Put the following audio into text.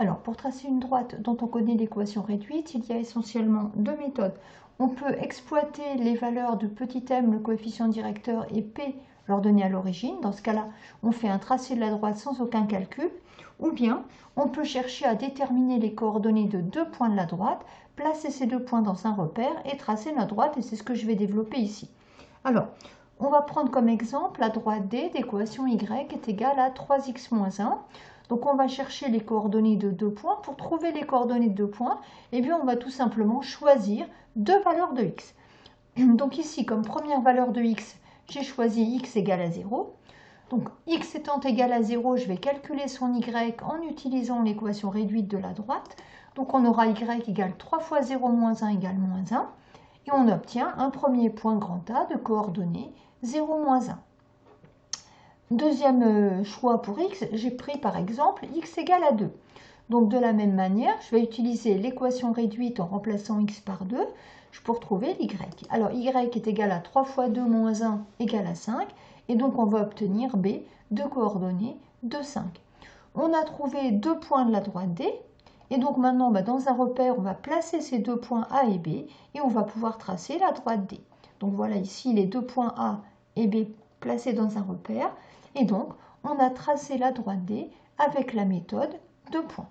Alors, pour tracer une droite dont on connaît l'équation réduite, il y a essentiellement deux méthodes. On peut exploiter les valeurs de petit m, le coefficient directeur, et p, leur donner à l'origine. Dans ce cas-là, on fait un tracé de la droite sans aucun calcul. Ou bien, on peut chercher à déterminer les coordonnées de deux points de la droite, placer ces deux points dans un repère et tracer la droite, et c'est ce que je vais développer ici. Alors, on va prendre comme exemple la droite D d'équation y est égale à 3x moins 1. Donc on va chercher les coordonnées de deux points. Pour trouver les coordonnées de deux points, eh bien on va tout simplement choisir deux valeurs de x. Donc ici, comme première valeur de x, j'ai choisi x égale à 0. Donc x étant égal à 0, je vais calculer son y en utilisant l'équation réduite de la droite. Donc on aura y égale 3 fois 0 moins 1 égale moins 1. Et on obtient un premier point grand A de coordonnées 0, moins 1. Deuxième choix pour x, j'ai pris par exemple x égale à 2. Donc de la même manière, je vais utiliser l'équation réduite en remplaçant x par 2 pour trouver l'y. Alors y est égal à 3 fois 2 moins 1 égale à 5. Et donc on va obtenir b de coordonnées de 5. On a trouvé deux points de la droite D. Et donc maintenant, dans un repère, on va placer ces deux points A et B et on va pouvoir tracer la droite D. Donc voilà ici les deux points A et B placés dans un repère. Et donc, on a tracé la droite D avec la méthode de points.